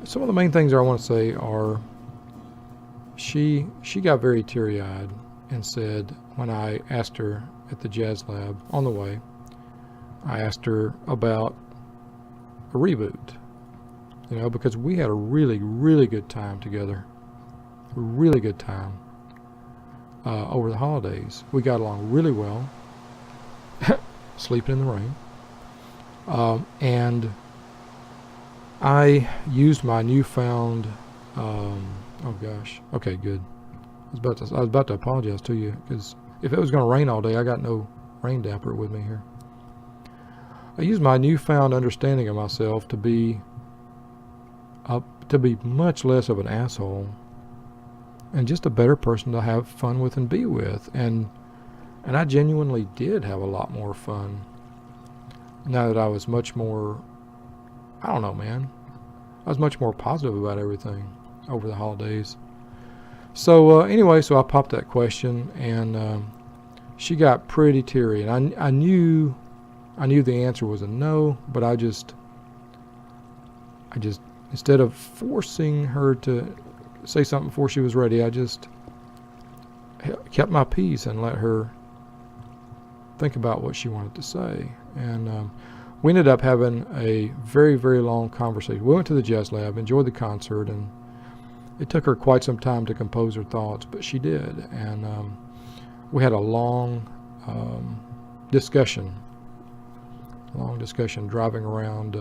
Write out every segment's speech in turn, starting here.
some of the main things I want to say are she got very teary-eyed and said, when I asked her at the jazz lab on the way, I asked her about a reboot, because we had a really, really good time together. A really good time over the holidays. We got along really well, sleeping in the rain. And I used my newfound, oh gosh, okay, good. I was about to apologize to you, because if it was going to rain all day, I got no rain damper with me here. I used my newfound understanding of myself to be much less of an asshole and just a better person to have fun with and be with. And I genuinely did have a lot more fun now that I was much more, I don't know, man. I was much more positive about everything over the holidays. So anyway, so I popped that question, and she got pretty teary, and I knew the answer was a no, but I just instead of forcing her to say something before she was ready, I just kept my peace and let her think about what she wanted to say. And we ended up having a very, very long conversation. We went to the jazz lab, enjoyed the concert, and it took her quite some time to compose her thoughts, but she did. And we had a long discussion driving around,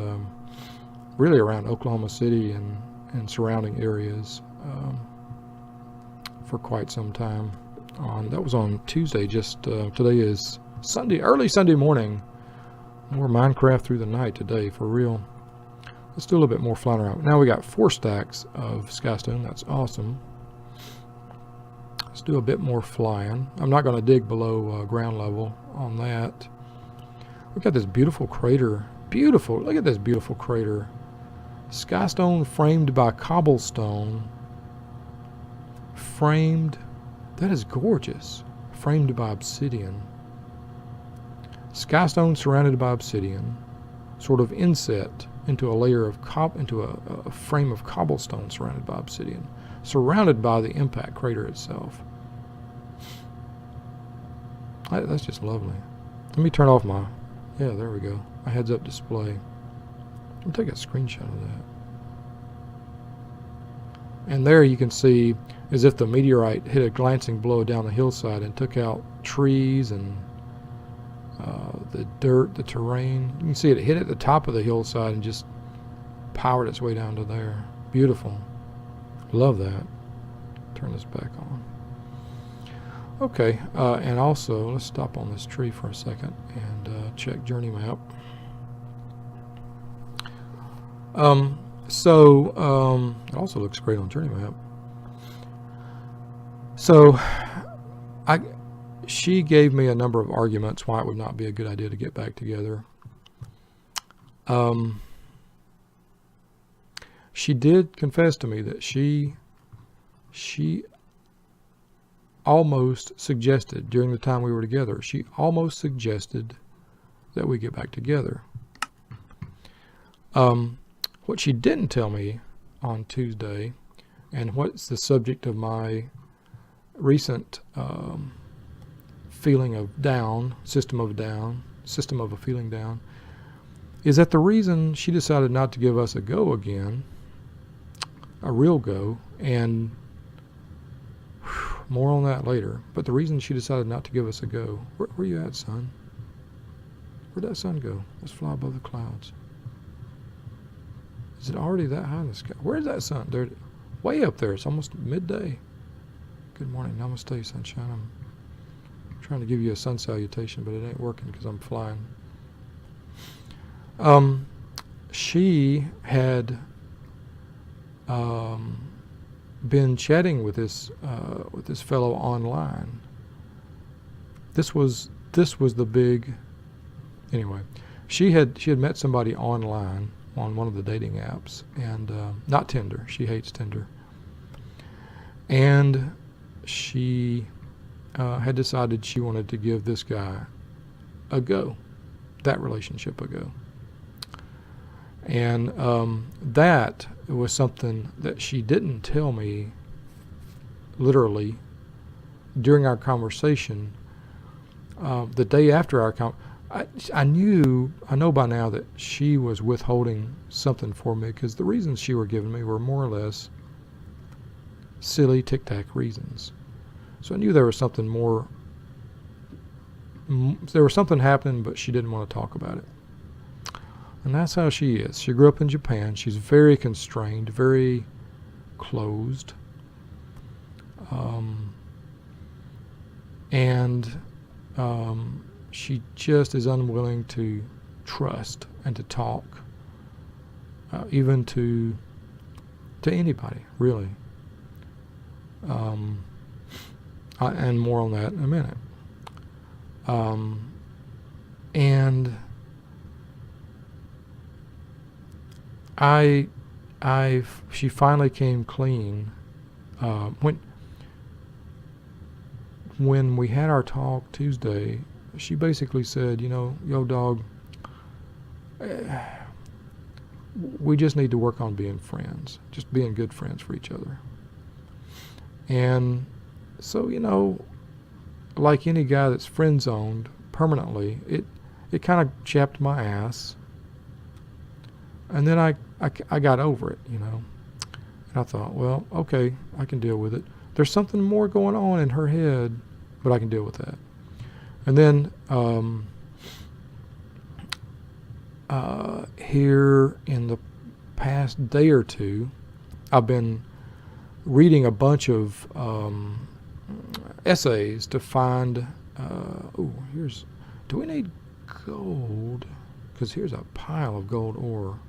really around Oklahoma City and surrounding areas for quite some time. That was on Tuesday. Today is Sunday, early Sunday morning. More Minecraft through the night today, for real. Let's do a little bit more flying around. Now we got 4 stacks of skystone. That's awesome. Let's do a bit more flying. I'm not going to dig below ground level on that. We've got this beautiful crater. Beautiful. Look at this beautiful crater. Skystone framed by cobblestone. Framed. That is gorgeous. Framed by obsidian. Skystone surrounded by obsidian, sort of inset into a layer of a frame of cobblestone surrounded by obsidian, surrounded by the impact crater itself. That's just lovely. Let me turn off my, yeah, there we go, my heads-up display. Let me take a screenshot of that. And there you can see, as if the meteorite hit a glancing blow down the hillside and took out trees and the dirt, the terrain. You can see it hit at the top of the hillside and just powered its way down to there. Beautiful. Love that. Turn this back on. Okay, and also, let's stop on this tree for a second and check journey map. It also looks great on journey map. So, she gave me a number of arguments why it would not be a good idea to get back together. She did confess to me that she almost suggested, during the time we were together, she almost suggested that we get back together. What she didn't tell me on Tuesday, and what's the subject of my recent feeling of down, system of a feeling down, is that the reason she decided not to give us a go again, a real go, and more on that later, but the reason she decided not to give us a go, where you at, son? Where'd that sun go? Let's fly above the clouds. Is it already that high in the sky? Where's that sun? There, way up there. It's almost midday. Good morning. Namaste, sunshine. I'm trying to give you a sun salutation, but it ain't working because I'm flying. She had been chatting with this fellow online. This was the big. Anyway, she had met somebody online on one of the dating apps, and not Tinder. She hates Tinder. And she had decided she wanted to give this guy a go, that relationship a go. And that was something that she didn't tell me literally during our conversation. The day after our I know by now that she was withholding something for me, because the reasons she were giving me were more or less silly tic-tac reasons. So I knew there was something more, there was something happening, but she didn't want to talk about it. And that's how she is. She grew up in Japan. She's very constrained, very closed. She just is unwilling to trust and to talk, even to anybody, really. And more on that in a minute. And she finally came clean when we had our talk Tuesday. She basically said, yo, dog, we just need to work on being friends, just being good friends for each other. And so, like any guy that's friend-zoned permanently, it kind of chapped my ass. And then I got over it, And I thought, well, okay, I can deal with it. There's something more going on in her head, but I can deal with that. And then here in the past day or two, I've been reading a bunch of essays to find, do we need gold? Because here's a pile of gold ore.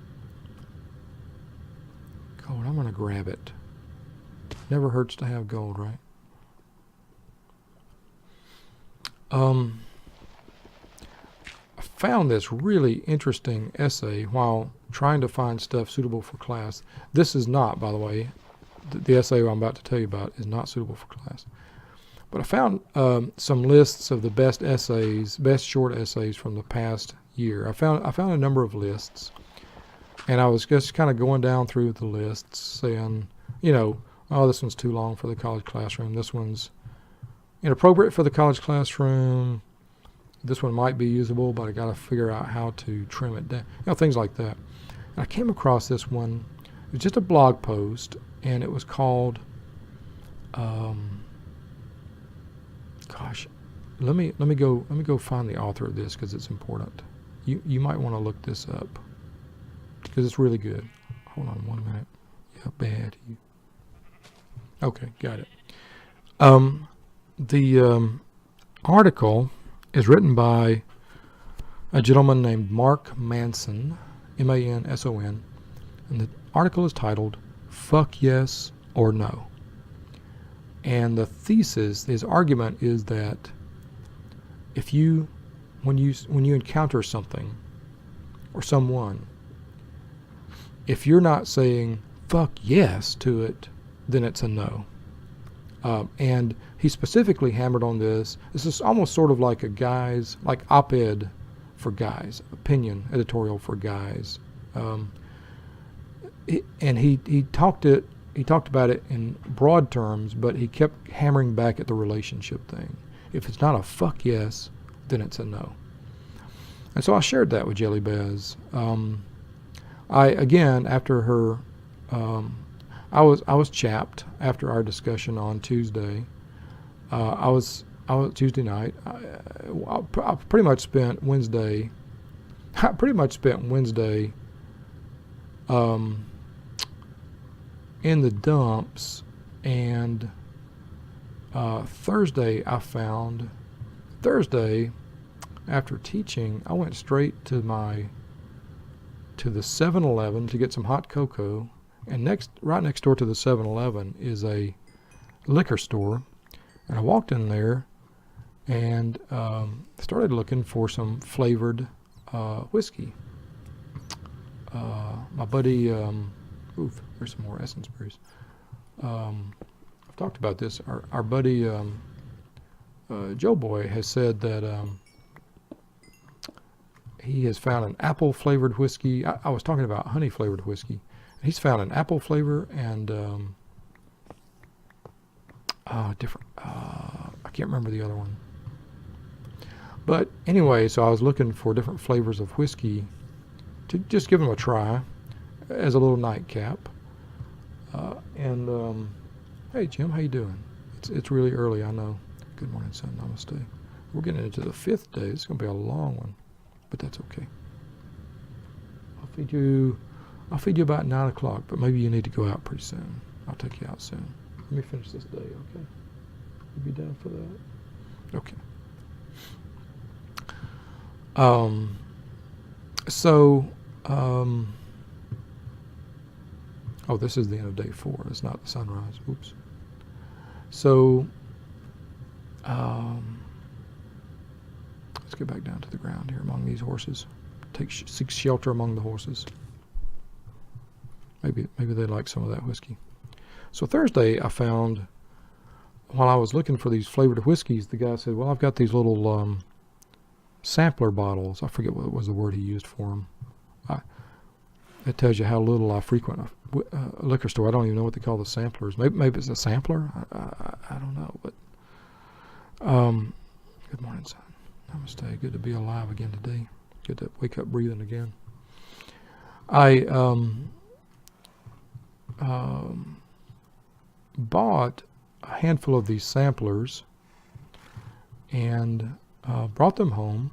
Gold, I'm going to grab it. Never hurts to have gold, right? I found this really interesting essay while trying to find stuff suitable for class. This is not, by the way, the essay I'm about to tell you about is not suitable for class. But I found some lists of the best short essays from the past year. I found a number of lists, and I was just kind of going down through the lists, saying, oh, this one's too long for the college classroom. This one's inappropriate for the college classroom. This one might be usable, but I got to figure out how to trim it down. Things like that. And I came across this one. It was just a blog post, and it was called, let me go find the author of this, because it's important. You might want to look this up, because it's really good. Hold on 1 minute. Yeah, bad. Okay, got it. The article is written by a gentleman named Mark Manson, Manson, and the article is titled "Fuck Yes or No." And the thesis, his argument, is that when you encounter something or someone, if you're not saying "fuck yes" to it, then it's a no. And he specifically hammered on this. This is almost sort of like like op-ed for guys, opinion editorial for guys. And he talked about it in broad terms, but he kept hammering back at the relationship thing. If it's not a fuck yes, then it's a no. And so I shared that with Jelly Bez. After her, I was chapped after our discussion on Tuesday. I was Tuesday night. I pretty much spent Wednesday. In the dumps, and Thursday after teaching, I went straight to the 7-Eleven to get some hot cocoa. And right next door to the 7-Eleven is a liquor store. And I walked in there and started looking for some flavored whiskey. My buddy, there's some more Essence Brews. I've talked about this. Our buddy Joe Boy has said that he has found an apple flavored whiskey. I was talking about honey flavored whiskey. He's found an apple flavor and different. I can't remember the other one. But anyway, so I was looking for different flavors of whiskey to just give them a try as a little nightcap. Hey Jim, how you doing? It's really early, I know. Good morning, son. Namaste. We're getting into the 5th day. It's going to be a long one, but that's okay. I'll feed you about 9 o'clock, but maybe you need to go out pretty soon. I'll take you out soon. Let me finish this day, okay? You be down for that? Okay. Oh, this is the end of day 4. It's not the sunrise. Oops. So, let's get back down to the ground here among these horses. Seek shelter among the horses. Maybe they like some of that whiskey. So Thursday, I found, while I was looking for these flavored whiskeys, the guy said, well, I've got these little sampler bottles. I forget what was the word he used for them. It tells you how little I frequent a liquor store. I don't even know what they call the samplers. Maybe it's a sampler. I don't know. But good morning, son. Namaste. Good to be alive again today. Good to wake up breathing again. I bought a handful of these samplers and brought them home.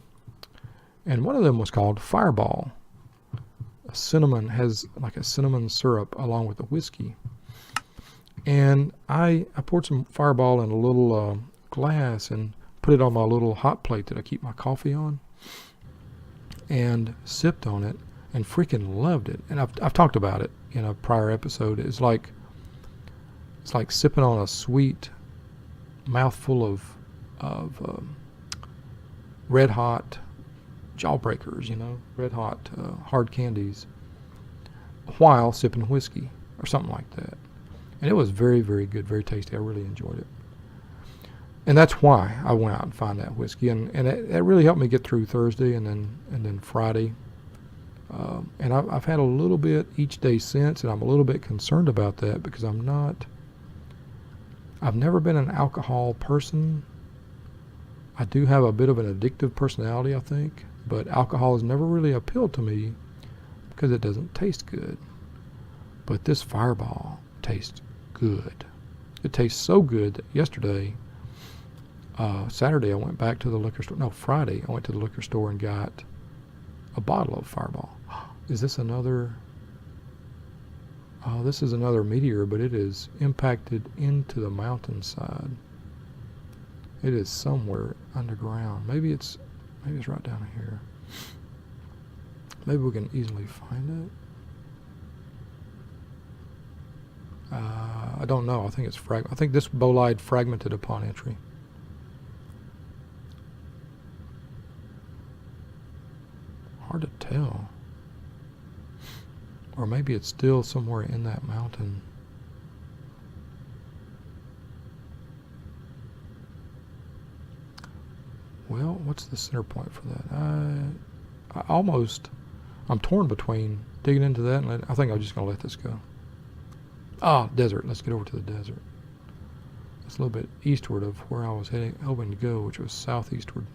And one of them was called Fireball. Cinnamon has like a cinnamon syrup along with the whiskey. And I poured some Fireball in a little glass and put it on my little hot plate that I keep my coffee on and sipped on it and freaking loved it. And I've talked about it in a prior episode. It's like sipping on a sweet mouthful of red hot jawbreakers, red hot hard candies, while sipping whiskey or something like that. And it was very, very good, very tasty. I really enjoyed it. And that's why I went out and found that whiskey. And it really helped me get through Thursday and then Friday. And I've had a little bit each day since, and I'm a little bit concerned about that because I've never been an alcohol person. I do have a bit of an addictive personality, I think, but alcohol has never really appealed to me because it doesn't taste good. But this Fireball tastes good. It tastes so good that yesterday, Saturday, I went back to the liquor store. No, Friday, I went to the liquor store and got a bottle of Fireball. Is this another? This is another meteor, but it is impacted into the mountainside. It is somewhere underground. Maybe it's right down here. Maybe we can easily find it. I don't know. I think it's I think this bolide fragmented upon entry. Hard to tell. Or maybe it's still somewhere in that mountain. Well, what's the center point for that? I'm torn between digging into that and I think I'm just going to let this go. Desert. Let's get over to the desert. It's a little bit eastward of where I was hoping to go, which was southeastward,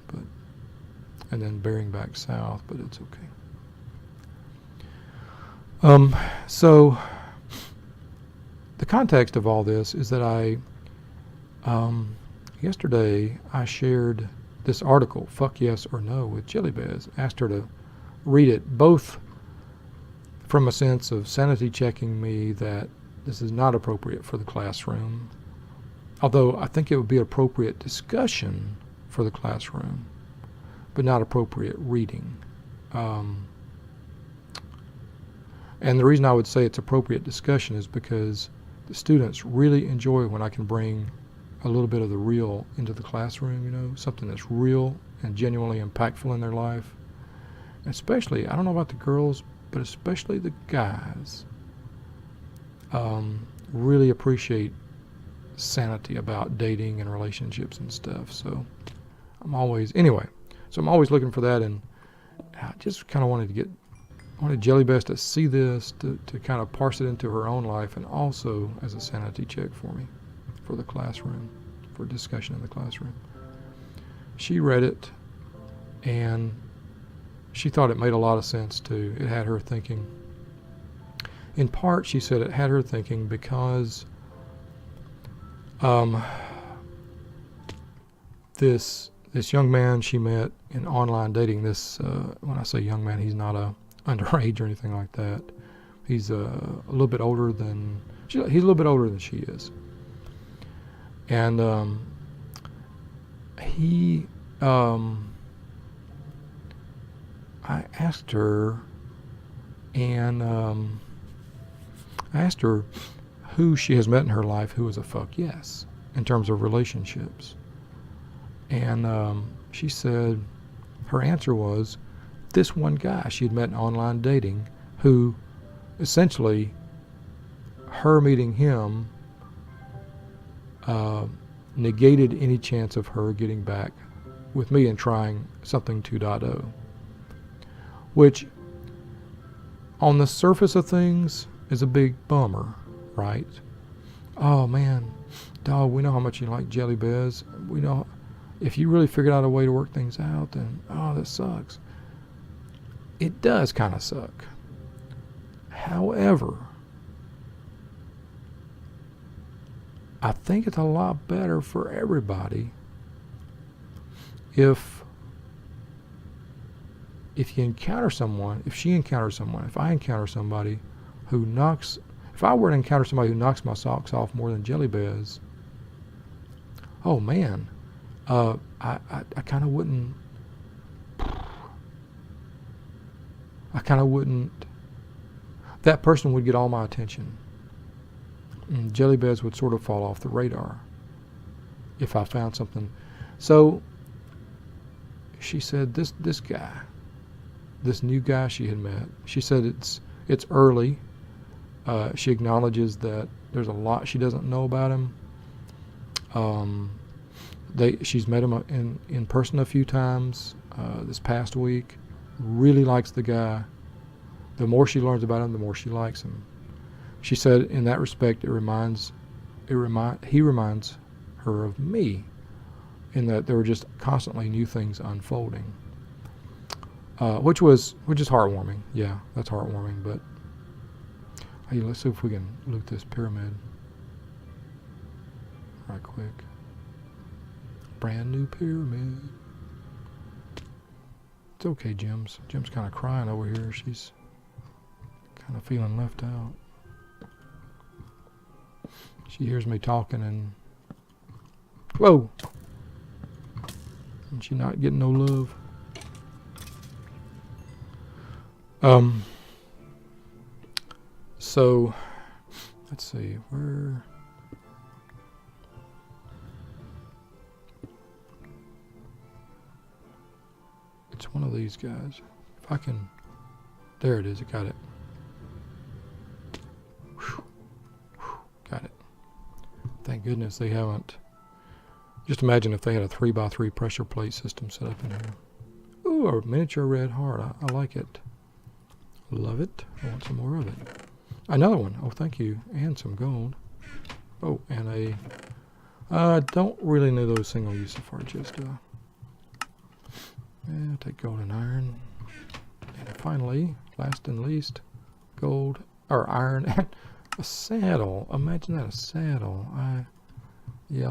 and then bearing back south, but it's okay. So the context of all this is that yesterday I shared this article, Fuck Yes or No, with Chili Bez. Asked her to read it, both from a sense of sanity checking me that this is not appropriate for the classroom, although I think it would be appropriate discussion for the classroom, but not appropriate reading. And the reason I would say it's appropriate discussion is because the students really enjoy when I can bring a little bit of the real into the classroom, something that's real and genuinely impactful in their life. Especially, I don't know about the girls, but especially the guys really appreciate sanity about dating and relationships and stuff. So I'm always looking for that I just kind of wanted Jelly Best to see this, to kind of parse it into her own life, and also as a sanity check for me, for the classroom, for discussion in the classroom. She read it, and she thought it made a lot of sense too. It had her thinking. In part, she said it had her thinking because this young man she met in online dating, when I say young man, he's not underage or anything like that. He's a little bit older than he's a little bit older than she is, and I asked her, and I asked her who she has met in her life who is a fuck yes in terms of relationships, and she said her answer was this one guy she had met in online dating, who essentially her meeting him negated any chance of her getting back with me and trying something 2.0, which on the surface of things is a big bummer, right? Oh man, dog, we know how much you like Jelly Bez. We know if you really figured out a way to work things out, then that sucks. It does kind of suck. However, I think it's a lot better for everybody if you encounter someone, if she encounters someone, if I encounter somebody who if I were to encounter somebody who knocks my socks off more than Jelly Bez, oh man, I kind of wouldn't, that person would get all my attention. And Jelly Bez would sort of fall off the radar if I found something. So she said this guy, this new guy she had met, she said it's early. She acknowledges that there's a lot she doesn't know about him. She's met him in person a few times this past week. Really likes the guy. The more she learns about him, the more she likes him. She said in that respect, he reminds her of me, in that there were just constantly new things unfolding, which is heartwarming. Yeah, that's heartwarming. But hey, let's see if we can loot this pyramid right quick. Brand new pyramid. It's okay, Jim's kind of crying over here. She's kind of feeling left out. She hears me talking and whoa, and she's not getting no love. So let's see where. It's one of these guys. If I can, there it is. I got it. Whew. Got it. Thank goodness they haven't. Just imagine if they had a 3x3 pressure plate system set up in here. Ooh, a miniature red heart. I like it. Love it. I want some more of it. Another one. Oh, thank you. And some gold. Oh, and I don't really know those single use so far. Just I'll take gold and iron. And finally, last and least, gold or iron and a saddle. Imagine that, a saddle. I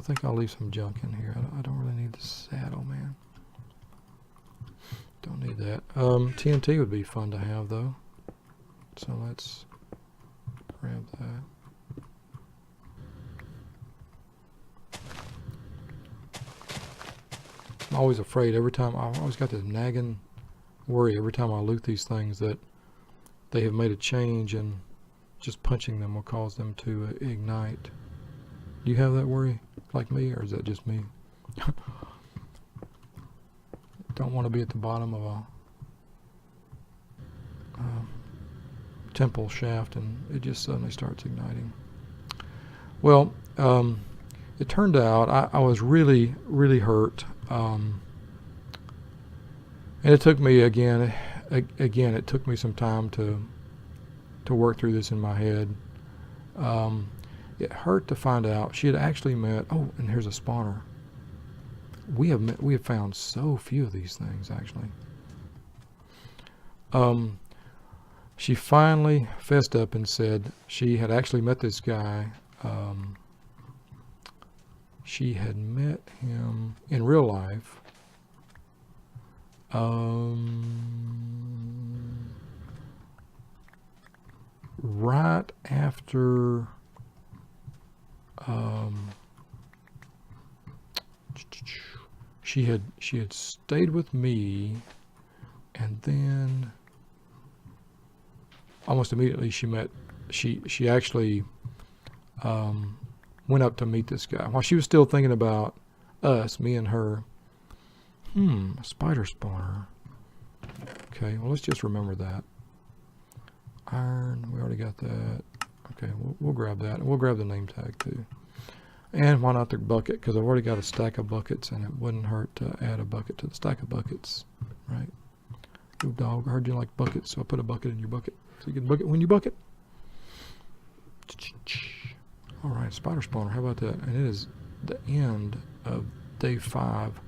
think I'll leave some junk in here. I don't really need the saddle, man. Don't need that. TNT would be fun to have though. So let's grab that. I'm always afraid I always got this nagging worry every time I loot these things that they have made a change and just punching them will cause them to ignite. Do you have that worry like me, or is that just me? Don't want to be at the bottom of a temple shaft and it just suddenly starts igniting. Well, it turned out I was really, really hurt. And And it took me again, it took me some time to work through this in my head. It hurt to find out she had actually met. Oh, and here's a spawner. We have found so few of these things actually. She finally fessed up and said she had actually met this guy. She had met him in real life. Right after she had stayed with me, and then almost immediately she actually went up to meet this guy while she was still thinking about us, me and her. Spider spawner. Okay, well, let's just remember that. Iron, we already got that. Okay, we'll grab that, and we'll grab the name tag too. And why not the bucket? Because I've already got a stack of buckets, and it wouldn't hurt to add a bucket to the stack of buckets, right? Good dog, I heard you like buckets, so I put a bucket in your bucket. So you get a bucket when you bucket. All right, spider spawner, how about that? And it is the end of day 5.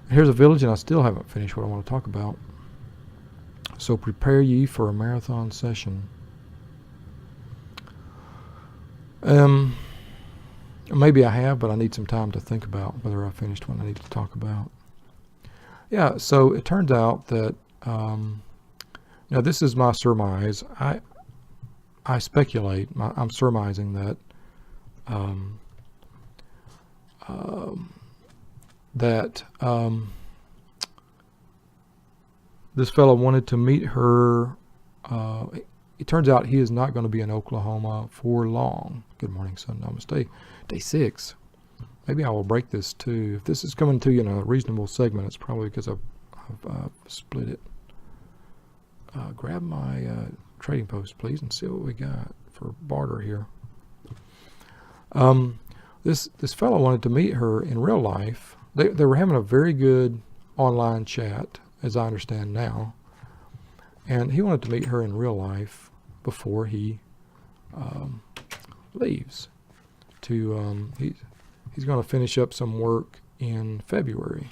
Here's a village, and I still haven't finished what I want to talk about. So prepare ye for a marathon session. Maybe I have, but I need some time to think about whether I finished what I need to talk about. Yeah, so it turns out that, now this is my surmise. I speculate, I'm surmising that, this fellow wanted to meet her. It turns out he is not going to be in Oklahoma for long. Good morning, son. Namaste. Day 6. Maybe I will break this too. If this is coming to you in a reasonable segment, it's probably because I've split it. Grab my trading post, please, and see what we got for barter here. This fellow wanted to meet her in real life. They were having a very good online chat, as I understand now, and he wanted to meet her in real life before he leaves. He's going to finish up some work in February,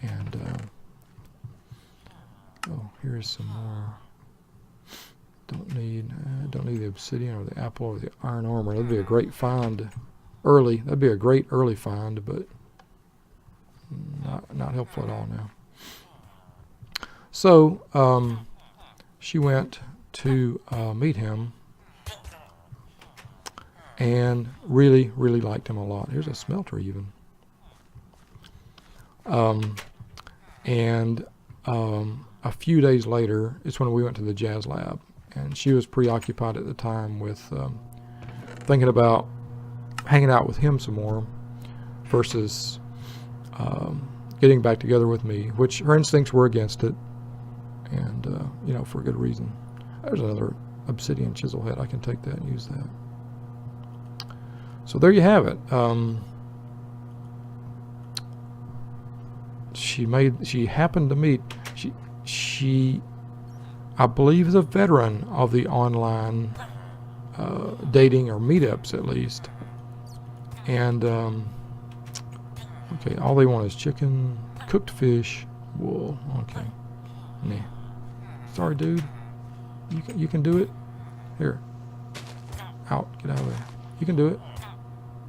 and oh, here's some more. Don't need the obsidian or the apple or the iron armor. That'd be a great find early. That'd be a great early find, but not helpful at all now. So she went to meet him and really liked him a lot. Here's a smelter even. And a few days later, it's when we went to the jazz lab, and she was preoccupied at the time with thinking about hanging out with him some more versus getting back together with me, which her instincts were against it, and you know, for a good reason. There's another obsidian chisel head. I can take that and use that. So there you have it. She happened to meet, she I believe is a veteran of the online dating or meetups at least. And okay, all they want is chicken, cooked fish, wool. Okay, nah. Sorry, dude. You can do it. Here, out. Get out of there. You can do it.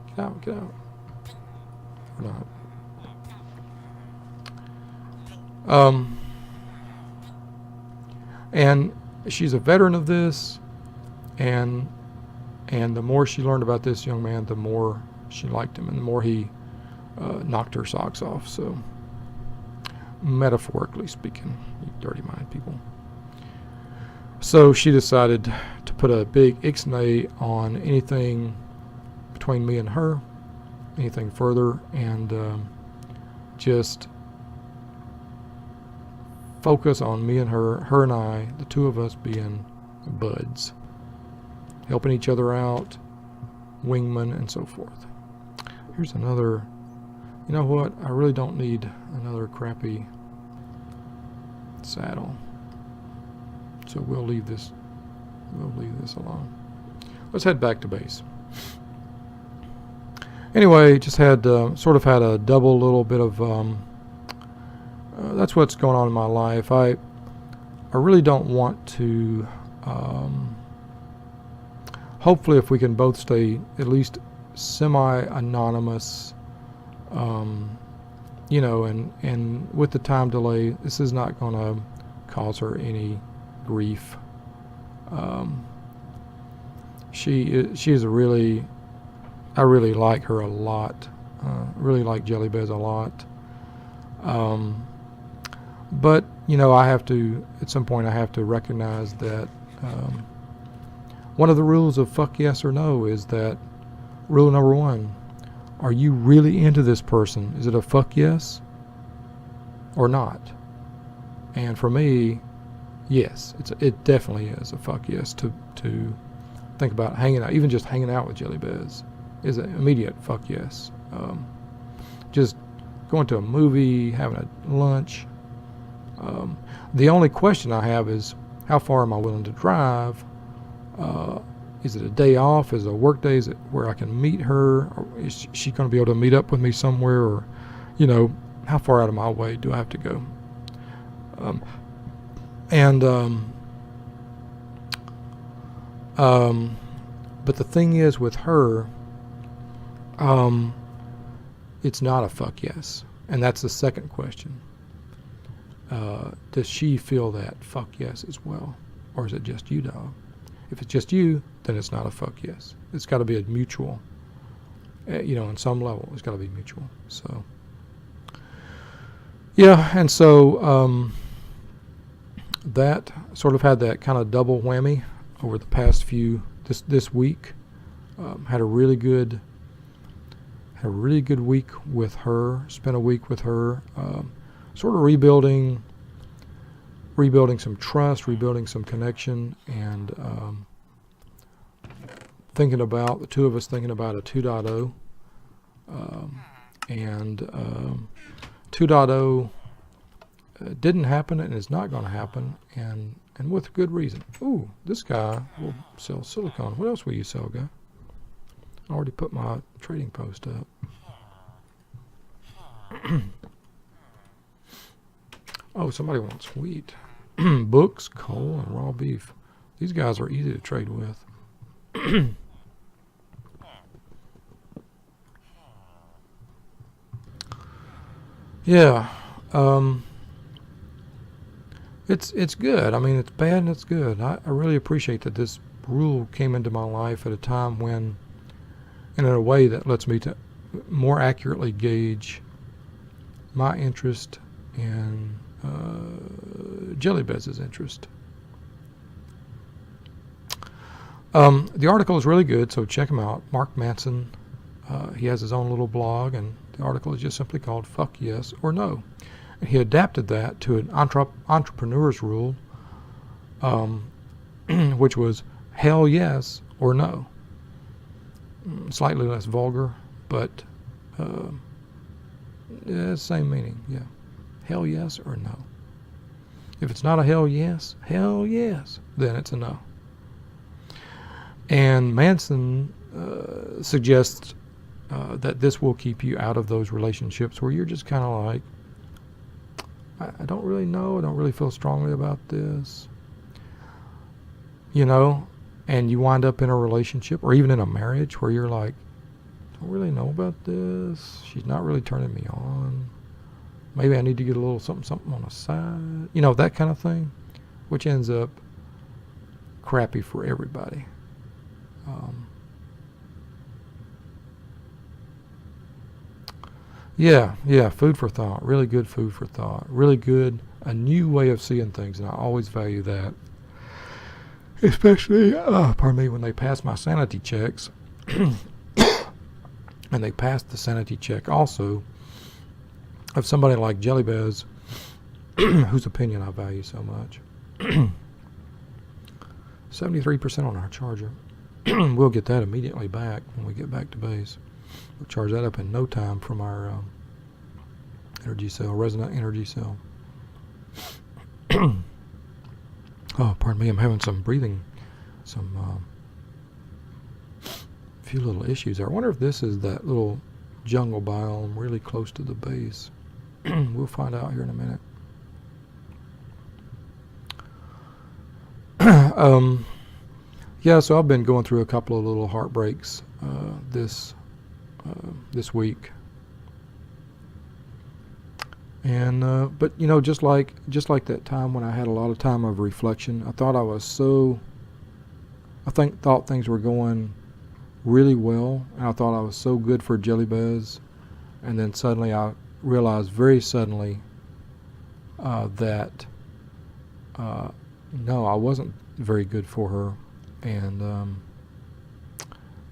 Get out. Get out. Or not. And she's a veteran of this, and the more she learned about this young man, the more she liked him, and the more he knocked her socks off. So, metaphorically speaking, you dirty-minded people. So she decided to put a big ixnay on anything between me and her, anything further, and just focus on me and her and I, the two of us being buds, helping each other out, wingman, and so forth. Here's another. You know what? I really don't need another crappy saddle. So we'll leave this alone. Let's head back to base. Anyway, just had sort of had a double little bit of that's what's going on in my life. I really don't want to hopefully if we can both stay at least semi-anonymous, you know, and with the time delay, this is not going to cause her any grief. She is a really, I really like her a lot. Really like Jelly Bez a lot. But you know, I have to, at some point, I have to recognize that one of the rules of fuck yes or no is that rule number one: are you really into this person? Is it a fuck yes or not? And for me, yes, it definitely is a fuck yes to think about hanging out, even just hanging out with Jelly Bez is an immediate fuck yes. Just going to a movie, having a lunch. The only question I have is, how far am I willing to drive? Is it a day off? Is it a work day? Is it where I can meet her? Or is she going to be able to meet up with me somewhere? Or, you know, how far out of my way do I have to go? But the thing is with her, it's not a fuck yes. And that's the second question. Does she feel that fuck yes as well? Or is it just you, dog? If it's just you, then it's not a fuck yes. It's got to be a mutual, you know, on some level, it's got to be mutual. So, yeah, and so that sort of had that kind of double whammy over the past this week. Had a really good week with her. Spent a week with her, sort of rebuilding some trust, rebuilding some connection, and the two of us thinking about a 2.0, and 2.0 didn't happen and is not going to happen, and with good reason. Ooh, this guy will sell silicone. What else will you sell, guy? I already put my trading post up. Oh, somebody wants wheat. Books, coal, and raw beef. These guys are easy to trade with. Yeah. It's good. I mean, it's bad and it's good. I really appreciate that this rule came into my life at a time when, and in a way that lets me to more accurately gauge my interest and Jelly Bez's interest. The article is really good, so check him out. Mark Manson. He has his own little blog, and the article is just simply called Fuck Yes or No. And he adapted that to an entrepreneur's rule, which was hell yes or no. Slightly less vulgar, but same meaning, yeah. Hell yes or no. If it's not a hell yes, then it's a no. And Manson suggests that this will keep you out of those relationships where you're just kind of like, I don't really know, I don't really feel strongly about this, you know, and you wind up in a relationship or even in a marriage where you're like, I don't really know about this, she's not really turning me on, maybe I need to get a little something on the side, you know, that kind of thing, which ends up crappy for everybody. Yeah, food for thought. Really good food for thought. Really good, a new way of seeing things, and I always value that. Especially, when they pass my sanity checks, and they passed the sanity check also of somebody like Jelly Bez, whose opinion I value so much. 73% on our charger. We'll get that immediately back when we get back to base. We'll charge that up in no time from our energy cell, resonant energy cell. Oh, pardon me, I'm having some breathing, few little issues there. I wonder if this is that little jungle biome really close to the base. We'll find out here in a minute. Yeah, so I've been going through a couple of little heartbreaks this week, and but you know, just like that time when I had a lot of time of reflection, I thought things were going really well, and I thought I was so good for Jelly Bez, and then suddenly I realized very suddenly that no, I wasn't very good for her, and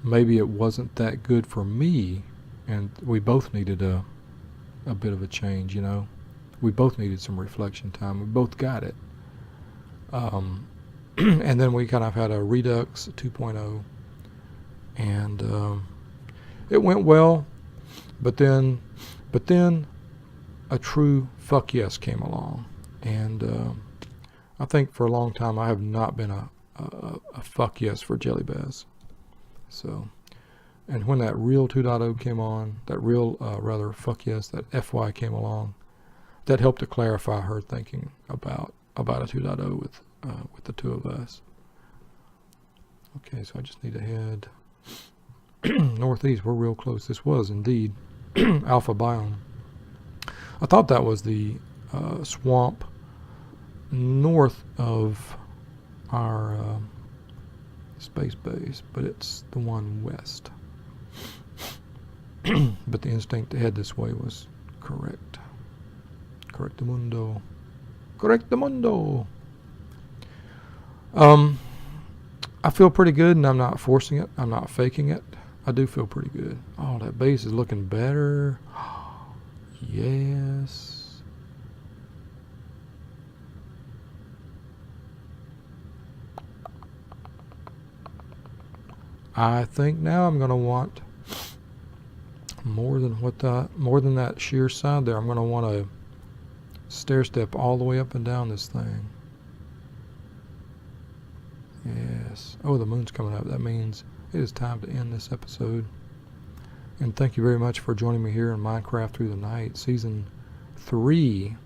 maybe it wasn't that good for me, and we both needed a bit of a change, you know. We both needed some reflection time. We both got it. And then we kind of had a Redux 2.0, and it went well, but then a true fuck yes came along, and I think for a long time I have not been a fuck yes for Jelly Bez. So, and when that real 2.0 came on, that real rather fuck yes, that FY came along, that helped to clarify her thinking about a 2.0 with the two of us. Okay, so I just need to head northeast. We're real close. This was indeed Alpha Biome. I thought that was the swamp north of our space base, but it's the one west. But the instinct to head this way was correct. Correctamundo. Correctamundo. I feel pretty good, and I'm not forcing it. I'm not faking it. I do feel pretty good. Oh, that base is looking better. Yes. I think now I'm going to want more than that sheer side there. I'm going to want to stair step all the way up and down this thing. Yes. Oh, the moon's coming up. That means it is time to end this episode. And thank you very much for joining me here in Minecraft Through the Night, Season 3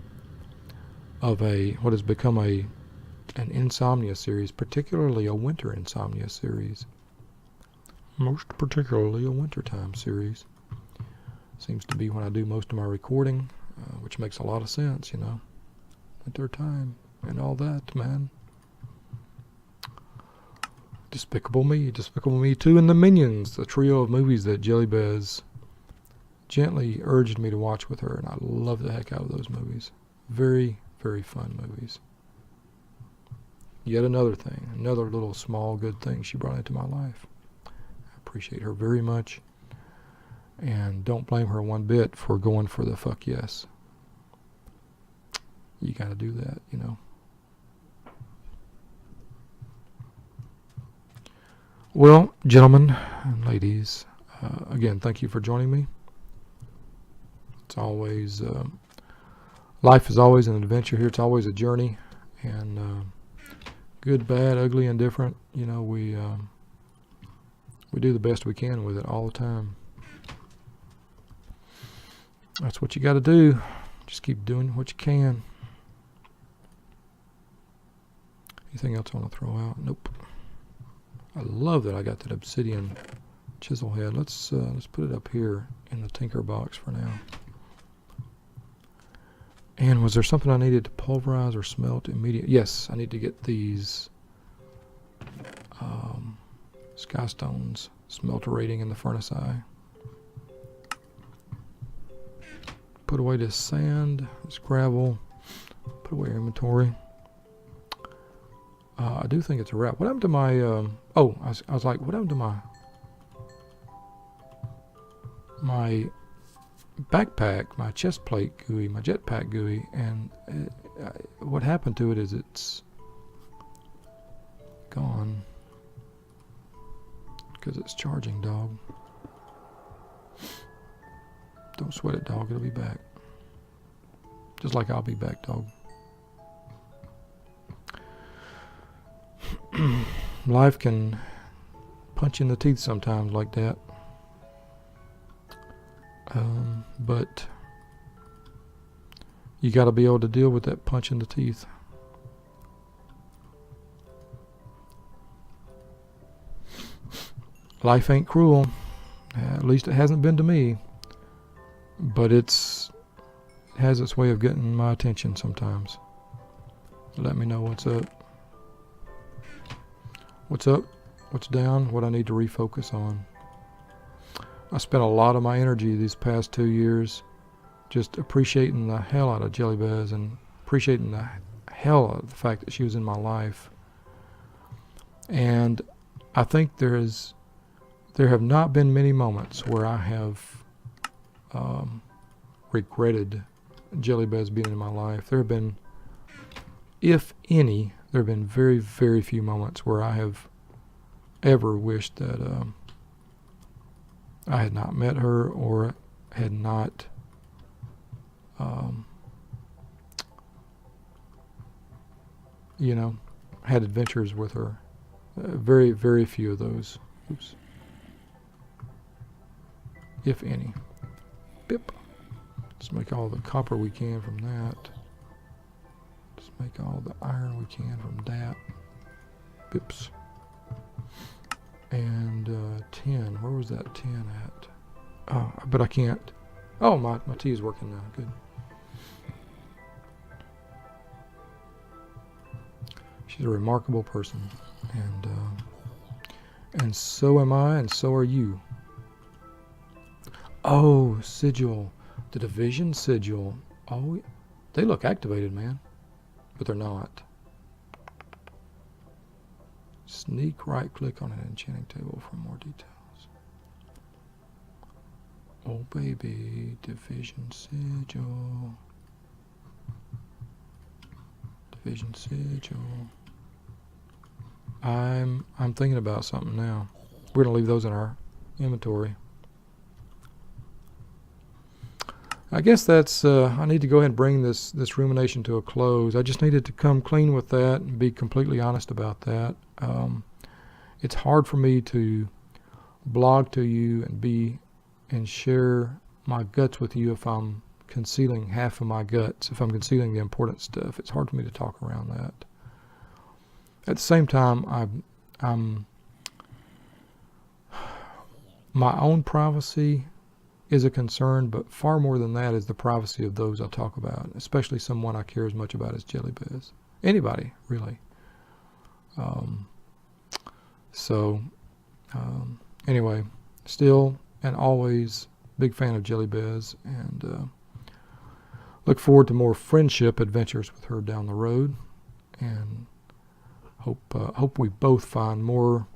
of what has become an insomnia series, particularly a winter insomnia series. Most particularly a wintertime series. Seems to be when I do most of my recording, which makes a lot of sense, you know. Winter time and all that, man. Despicable Me 2, and The Minions, the trio of movies that Jelly Bez gently urged me to watch with her, and I love the heck out of those movies. Very, very fun movies. Yet another thing, another little small good thing she brought into my life. I appreciate her very much, and don't blame her one bit for going for the fuck yes. You gotta do that, you know. Well, gentlemen and ladies, again, thank you for joining me. It's always, life is always an adventure here. It's always a journey, and good, bad, ugly, indifferent. You know, we do the best we can with it all the time. That's what you got to do. Just keep doing what you can. Anything else I want to throw out? Nope. I love that I got that obsidian chisel head. Let's put it up here in the tinker box for now. And was there something I needed to pulverize or smelt immediately? Yes, I need to get these sky stones smelter rating in the furnace eye. Put away this sand, this gravel. Put away your inventory. I do think it's a wrap. What happened to my, I was like, what happened to my backpack, my chest plate GUI, my jetpack GUI, and what happened to it is it's gone. Because it's charging, dog. Don't sweat it, dog. It'll be back. Just like I'll be back, dog. life can punch you in the teeth sometimes like that. But you got to be able to deal with that punch in the teeth. Life ain't cruel. At least it hasn't been to me. But it has its way of getting my attention sometimes. Let me know what's up. What's up? What's down? What I need to refocus on. I spent a lot of my energy these past 2 years just appreciating the hell out of Jelly Bez and appreciating the hell out of the fact that she was in my life. And I think there have not been many moments where I have regretted Jelly Bez being in my life. There have been, if any, there have been very, very few moments where I have ever wished that I had not met her or had not had adventures with her. Very, very few of those. Oops. If any. Bip. Let's make all the copper we can from that. Let's make all the iron we can from that. Bips. And 10. Where was that 10 at? Oh, but I can't. Oh, my tea is working now. Good. She's a remarkable person. And so am I, and so are you. Oh, sigil. The division sigil. Oh, they look activated, man. But they're not. Sneak right click on an enchanting table for more details. Oh, baby. Division sigil. Division sigil. I'm thinking about something now. We're going to leave those in our inventory. I guess that's, I need to go ahead and bring this rumination to a close. I just needed to come clean with that and be completely honest about that. It's hard for me to blog to you and share my guts with you if I'm concealing half of my guts, if I'm concealing the important stuff. It's hard for me to talk around that. At the same time, I'm my own privacy is a concern, but far more than that is the privacy of those I talk about, especially someone I care as much about as Jelly Bez. Anybody, really. Anyway, still and always big fan of Jelly Bez, and look forward to more friendship adventures with her down the road, and hope we both find more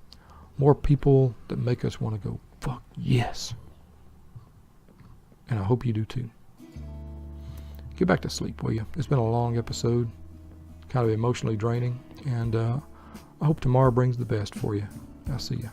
people that make us want to go, fuck yes. And I hope you do too. Get back to sleep, will you? It's been a long episode, kind of emotionally draining, and I hope tomorrow brings the best for you. I'll see you.